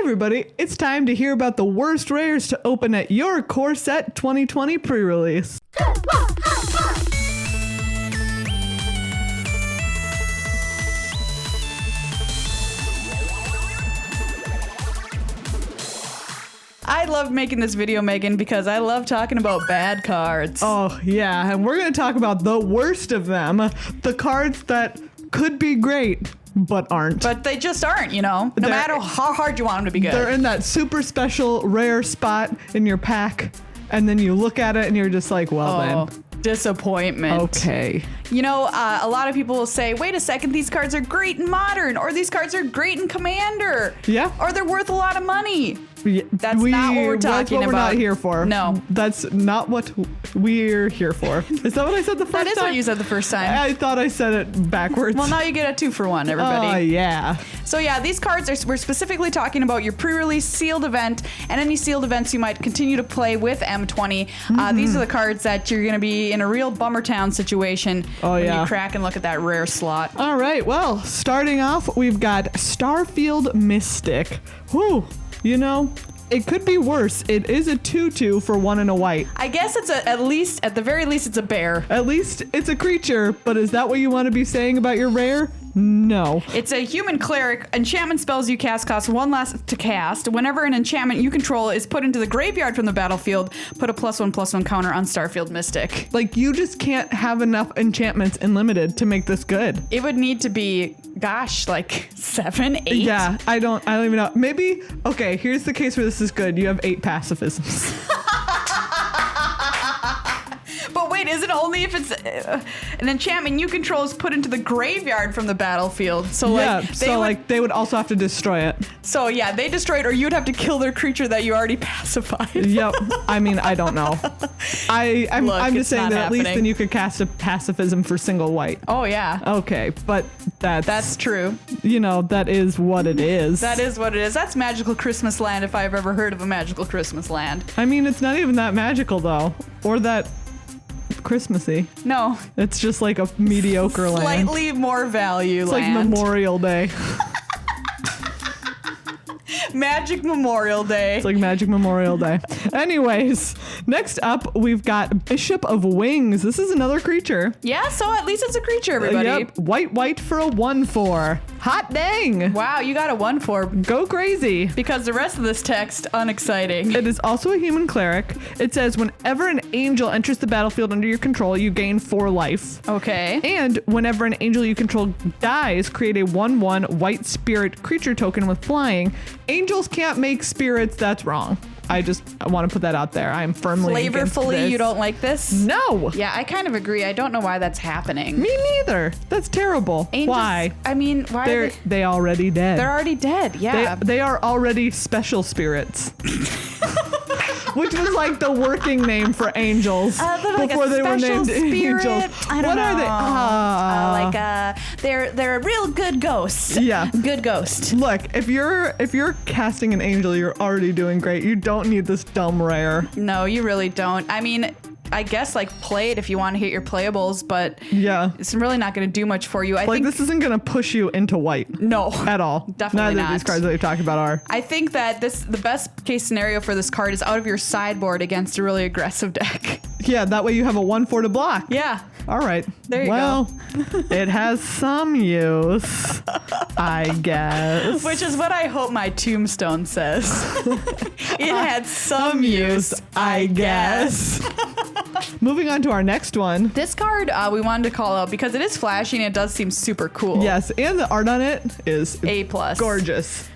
everybody, it's time to hear about the worst rares to open at your core set 2020 pre-release. I love making this video, Megan, because I love talking about bad cards. Oh yeah, and we're going to talk about the worst of them, the cards that could be great but aren't. But they just aren't, you know, no matter how hard you want them to be good. They're in that super special rare spot in your pack, and then you look at it and you're just like, well then. Disappointment. Okay. You know, a lot of people will say, wait a second, these cards are great in Modern, or these cards are great in Commander. Yeah. Or they're worth a lot of money. Yeah, that's not what we're talking that's what about. We're not here for. No. That's not what we're here for. Is that what I said the first time? That is what you said the first time. I thought I said it backwards. Well, now you get a 2-for-1, everybody. Oh, yeah. So yeah, these cards we're specifically talking about your pre-release sealed event and any sealed events you might continue to play with M20. These are the cards that you're going to be in a real bummer town situation when you crack and look at that rare slot. All right, well, starting off, we've got STARFIELD Mystic. Whew, you know, it could be worse. It is a 2/2 for 1 and a white. I guess it's at the very least, it's a bear. At least it's a creature, but is that what you want to be saying about your rare? No. It's a human cleric. Enchantment spells you cast cost 1 less to cast. Whenever an enchantment you control is put into the graveyard from the battlefield, put a +1/+1 counter on STARFIELD Mystic. Like, you just can't have enough enchantments in limited to make this good. It would need to be, gosh, like 7, 8? Yeah, I don't even know. Maybe, okay, here's the case where this is good. You have 8 pacifisms. But wait, is it only if it's an enchantment you control is put into the graveyard from the battlefield? So they would also have to destroy it. So yeah, they destroy it, or you'd have to kill their creature that you already pacified. Yep. I mean, I don't know. I'm just saying that at least happening. then you could cast a pacifism for single white. Oh yeah. Okay, but that's true. You know, that is what it is. That is what it is. That's Magical Christmas Land if I've ever heard of a Magical Christmas Land. I mean, it's not even that magical though, or that Christmassy. No. It's just like a mediocre land. Slightly more value it's land. Like Memorial Day. Magic Memorial Day. It's like Magic Memorial Day. Anyways, next up, we've got Bishop of Wings. This is another creature. Yeah, so at least it's a creature, everybody. Yep. White for a 1/4. Hot dang. Wow, you got a 1/4. Go crazy. Because the rest of this text, unexciting. It is also a human cleric. It says, whenever an angel enters the battlefield under your control, you gain 4 life. Okay. And whenever an angel you control dies, create a 1/1 white spirit creature token with flying. Angels can't make spirits. That's wrong. I want to put that out there. I'm firmly against Flavorfully, this. you don't like this? No. Yeah, I kind of agree. I don't know why that's happening. Me neither. That's terrible. Angels, why? I mean, why are they already dead. They're already dead. Yeah. They are already special spirits. Which was like the working name for angels before they were named angels. I don't know. Are they? They're a real good ghost. Yeah. Good ghost. Look, if you're casting an angel, you're already doing great. You don't need this dumb rare. No, you really don't. I mean, I guess like play it if you want to hit your playables, but yeah, it's really not going to do much for you. I think this isn't going to push you into white. No, at all. Definitely Neither of these cards that you're talking about are. I think that the best case scenario for this card is out of your sideboard against a really aggressive deck. Yeah, that way you have a 1/4 to block. Yeah. All right. There you go. It has some use, I guess. Which is what I hope my tombstone says. It had some use, I guess. Moving on to our next one. This card we wanted to call out because it is flashy and it does seem super cool. Yes, and the art on it is A+. Gorgeous.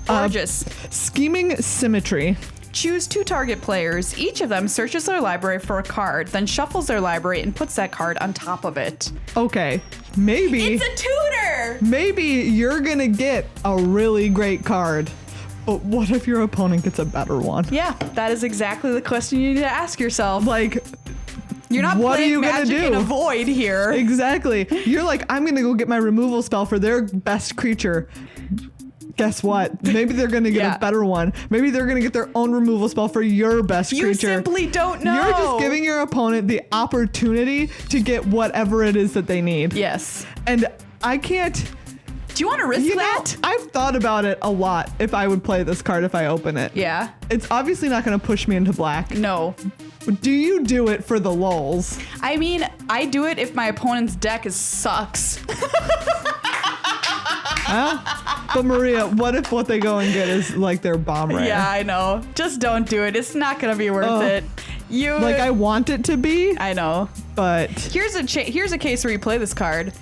Gorgeous. Scheming Symmetry. Choose 2 target players. Each of them searches their library for a card, then shuffles their library and puts that card on top of it. Okay, maybe. It's a tutor! Maybe you're gonna get a really great card. But what if your opponent gets a better one? Yeah, that is exactly the question you need to ask yourself. Like, you're not what playing are you Magic gonna do? in a void here. Exactly. You're like, I'm gonna go get my removal spell for their best creature. Guess what? Maybe they're going to get a better one. Maybe they're going to get their own removal spell for your best creature. You simply don't know. You're just giving your opponent the opportunity to get whatever it is that they need. Yes. And I can't Do you want to risk that? I've thought about it a lot if I would play this card if I open it. Yeah. It's obviously not going to push me into black. No. Do you do it for the lulz? I mean, I do it if my opponent's deck sucks. Huh? But Maria, what if what they go and get is like their bomb rare? Yeah, I know. Just don't do it. It's not gonna be worth it. Like I want it to be. I know. But here's a case where you play this card.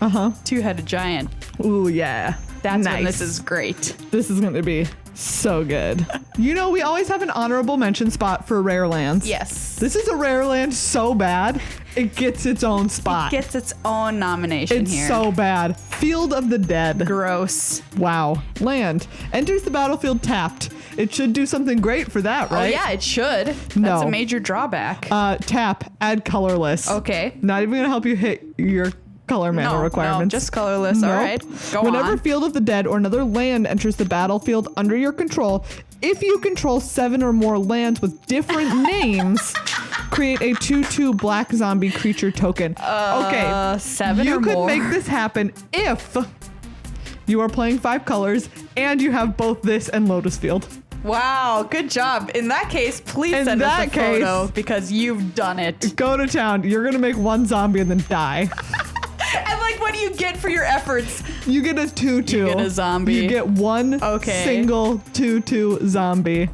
Two-headed giant. Ooh yeah. That's when this is great. This is going to be so good. You know, we always have an honorable mention spot for rare lands. Yes. This is a rare land so bad, it gets its own spot. It gets its own nomination here. It's so bad. Field of the Dead. Gross. Wow. Land. Enters the battlefield tapped. It should do something great for that, right? Oh, yeah, it should. That's a major drawback. Tap. Add colorless. Okay. Not even going to help you hit your color mana requirements. No, just colorless. Nope. All right. Go Whenever on. Field of the Dead or another land enters the battlefield under your control, if you control 7 or more lands with different names, create a 2/2 black zombie creature token. Okay. 7 you or could more. make this happen if you are playing 5 colors and you have both this and Lotus Field. Wow, good job. In that case, please send us a photo because you've done it. Go to town. You're going to make one zombie and then die. And like, what do you get for your efforts? You get a 2/2. You get a zombie. You get one single 2/2 zombie.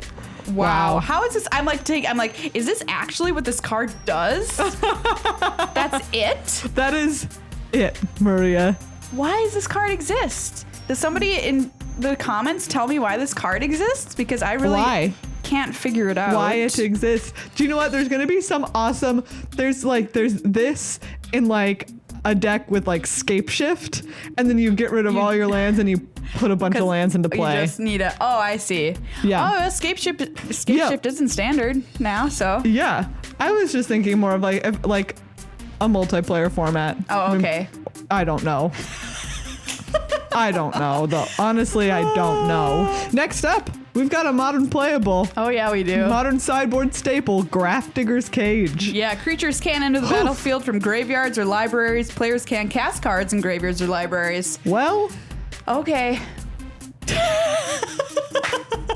Wow. How is this? I'm like, is this actually what this card does? That's it? That is it, Maria. Why does this card exist? Does somebody in the comments tell me why this card exists? Because I really can't figure it out. Why it exists. Do you know what? There's going to be some awesome, there's this in like a deck with like scape shift, and then you get rid of all your lands and you put a bunch of lands into play. You just need I see. Yeah. Oh, escape shift isn't standard now, so. Yeah. I was just thinking more of like a multiplayer format. Oh, okay. I don't know. I don't know, though. Honestly, I don't know. Next up, we've got a modern playable. Oh, yeah, we do. Modern sideboard staple, Grafdigger's Cage. Yeah, creatures can enter the battlefield from graveyards or libraries. Players can cast cards in graveyards or libraries. Well. Okay.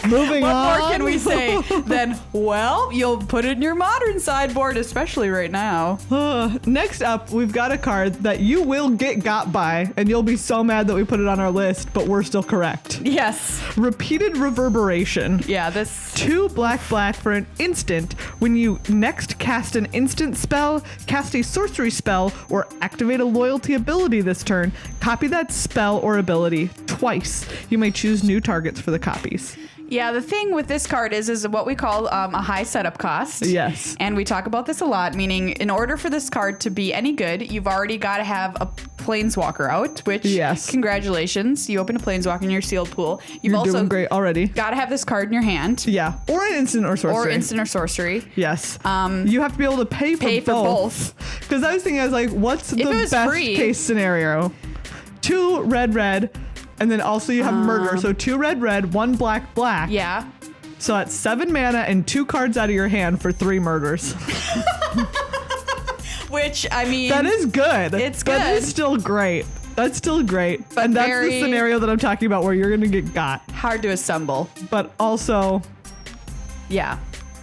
Moving on. What more can we say than, well, you'll put it in your modern sideboard, especially right now. Next up, we've got a card that you will get got by, and you'll be so mad that we put it on our list, but we're still correct. Yes. Repeated Reverberation. Yeah, this... 2 black for an instant. When you next cast an instant spell, cast a sorcery spell, or activate a loyalty ability this turn, copy that spell or ability twice. You may choose new targets for the copies. Yeah, the thing with this card is what we call a high setup cost. Yes. And we talk about this a lot, meaning in order for this card to be any good, you've already got to have a Planeswalker out, which, congratulations, you opened a Planeswalker in your sealed pool. You're also doing great already. Got to have this card in your hand. Yeah, or an instant or sorcery. Yes. You have to be able to pay for both. Because I was thinking, what's the best case scenario? 2 red. And then also you have murder. So 2 red, 1 black. Yeah. So that's 7 mana and 2 cards out of your hand for 3 murders. Which, I mean... That is good. It's good. That is still great. That's still great. But and that's the scenario that I'm talking about where you're going to get got. Hard to assemble. But also... Yeah.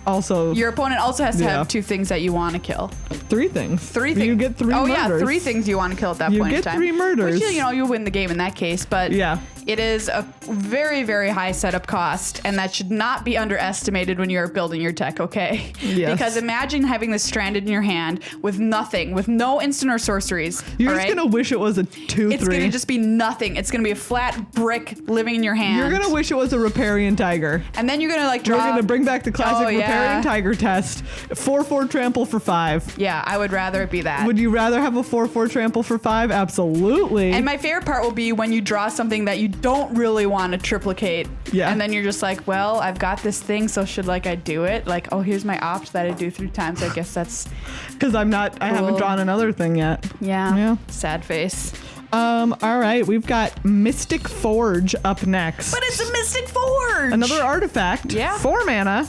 Also... Your opponent also has to have 2 things that you want to kill. 3 things. 3 things. You get 3 murders. Oh, yeah, 3 things you want to kill at that point in time. You get 3 murders. Which, you win the game in that case. But it is a very, very high setup cost, and that should not be underestimated when you're building your deck, okay? Yes. Because imagine having this stranded in your hand with nothing, with no instant or sorceries. You're just going to wish it was a 2/3. It's going to just be nothing. It's going to be a flat brick living in your hand. You're going to wish it was a Riparian Tiger. And then you're going to draw... We're going to bring back the classic Riparian Tiger test. 4/4 trample for 5. Yeah, I would rather it be that. Would you rather have a 4/4 trample for 5? Absolutely. And my favorite part will be when you draw something that you don't really want to triplicate. Yeah. And then you're just like, well, I've got this thing, so should I do it? Like, oh, here's my opt that I do 3 times. I guess that's... Because I haven't drawn another thing yet. Yeah. Sad face. All right, we've got Mystic Forge up next. But it's a Mystic Forge! Another artifact. Yeah. 4 mana.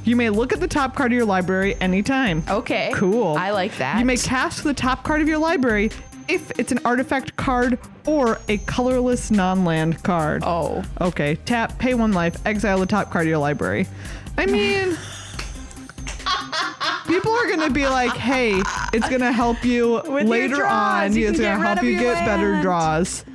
You may look at the top card of your library anytime. Okay. Cool. I like that. You may cast the top card of your library if it's an artifact card or a colorless non-land card. Oh. Okay. Tap, pay 1 life, exile the top card of your library. I mean, people are going to be like, hey, it's going to help you with later on. It's going to help you get better draws.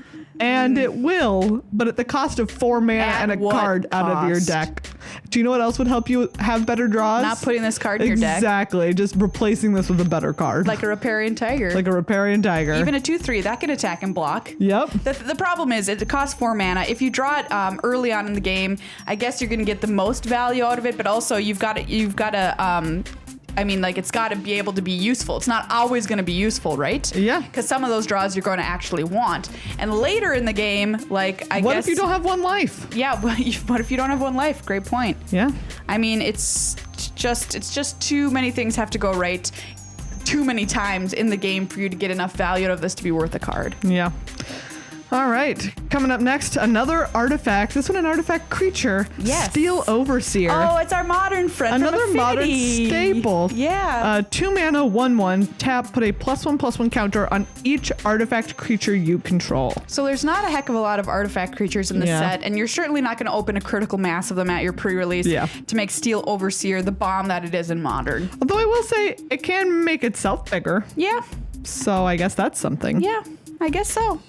And it will, but at the cost of 4 mana and a card out of your deck. Do you know what else would help you have better draws? Not putting this card in your deck. Exactly. Just replacing this with a better card. Like a Riparian Tiger. Like a Riparian Tiger. Even a 2/3, that can attack and block. Yep. The problem is it costs 4 mana. If you draw it early on in the game, I guess you're going to get the most value out of it, but also you've got to I mean, like, it's got to be able to be useful. It's not always going to be useful, right? Yeah. Because some of those draws you're going to actually want. And later in the game, like, I guess... What if you don't have 1 life? Yeah, what if you don't have 1 life? Great point. Yeah. I mean, it's just too many things have to go right too many times in the game for you to get enough value out of this to be worth a card. Yeah. All right. Coming up next, another artifact. This one an artifact creature. Yes. Steel Overseer. Oh, it's our modern friend. Another modern staple. Yeah. 2 mana, 1/1. Tap, put a +1/+1 counter on each artifact creature you control. So there's not a heck of a lot of artifact creatures in the set, and you're certainly not going to open a critical mass of them at your pre-release to make Steel Overseer the bomb that it is in modern. Although I will say it can make itself bigger. Yeah. So I guess that's something. Yeah, I guess so.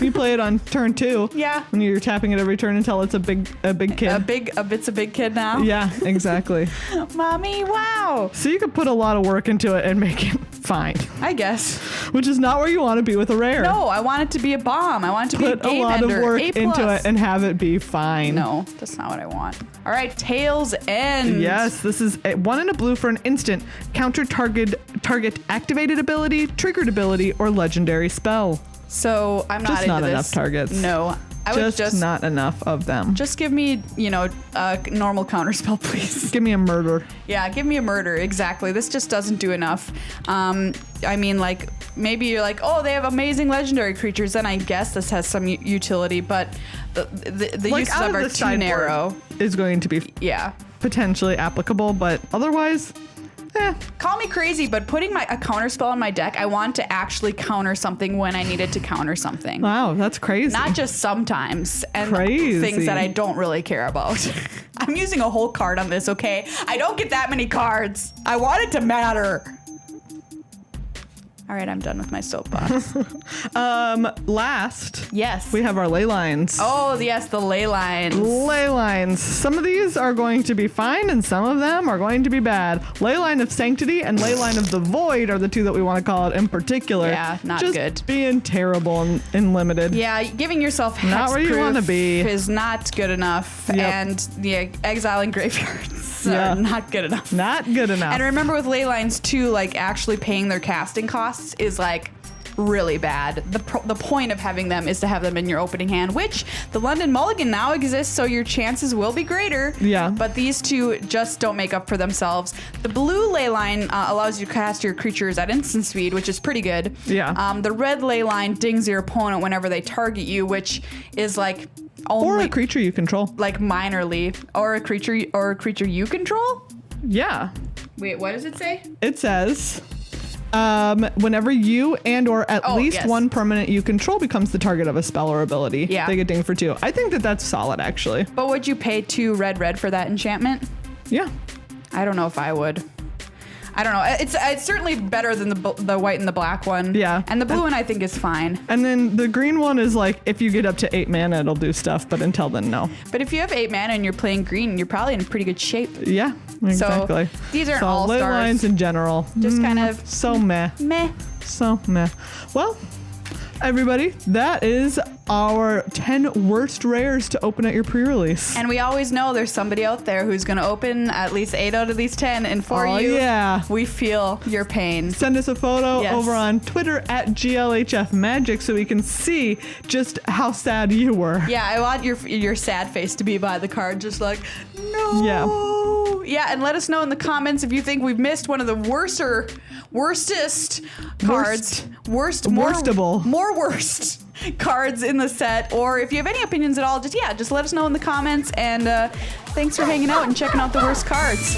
You play it on turn 2. Yeah. When you're tapping it every turn until it's a big kid. It's a big kid now. Yeah, exactly. Mommy, wow. So you could put a lot of work into it and make it fine. I guess. Which is not where you want to be with a rare. No, I want it to be a bomb. I want it to be a game ender. Put a lot of work A+. into it and have it be fine. No, that's not what I want. All right, Tails End. Yes, this is 1 and a blue for an instant. Counter target activated ability, triggered ability, or legendary spell. So I'm not just into not this. enough targets. No, I would just not enough of them. Just give me, a normal counterspell, please. Give me a murder. Yeah, give me a murder. Exactly. This just doesn't do enough. I mean, like, maybe you're like, oh, they have amazing legendary creatures, then I guess this has some utility, but the like, uses of are too narrow. Is going to be potentially applicable, but otherwise. Call me crazy, but putting a counter spell on my deck, I want to actually counter something when I needed to counter something. Wow, that's crazy. Not just sometimes, and crazy. Things that I don't really care about. I'm using a whole card on this, okay? I don't get that many cards. I want it to matter. All right, I'm done with my soapbox. Last. Yes. We have our ley lines. Oh, yes, the ley lines. Ley lines. Some of these are going to be fine and some of them are going to be bad. Ley line of Sanctity and Ley line of the Void are the 2 that we want to call it in particular. Yeah, not just good. Being terrible and limited. Yeah, giving yourself hexproof not where you want to be is not good enough. Yep. And the exiling graveyards are not good enough. Not good enough. And remember with ley lines too, like actually paying their casting costs is like really bad. The point of having them is to have them in your opening hand, which the London Mulligan now exists, so your chances will be greater. Yeah. But these 2 just don't make up for themselves. The blue ley line allows you to cast your creatures at instant speed, which is pretty good. Yeah. The red ley line dings your opponent whenever they target you, which is like only or a creature you control. like minorly, or a creature you control. Yeah. Wait, what does it say? It says, whenever you and or at least one permanent you control becomes the target of a spell or ability, they get dinged for 2. I think that's solid, actually. But would you pay 2 red for that enchantment? Yeah. I don't know if I would. I don't know. It's certainly better than the white and the black one. Yeah. And the blue one I think is fine. And then the green one is like, if you get up to 8 mana, it'll do stuff. But until then, no. But if you have 8 mana and you're playing green, you're probably in pretty good shape. Yeah, exactly. So these aren't all ley stars. lines in general. Just kind of so meh. Meh. So meh. Well, everybody, that is our 10 worst rares to open at your pre-release. And we always know there's somebody out there who's going to open at least 8 out of these 10. And for you, we feel your pain. Send us a photo over on Twitter at GLHFMagic so we can see just how sad you were. Yeah, I want your sad face to be by the card, just like, no. Yeah, and let us know in the comments if you think we've missed one of the worstest cards. More worst cards in the set, or if you have any opinions at all, just let us know in the comments. And thanks for hanging out and checking out the worst cards.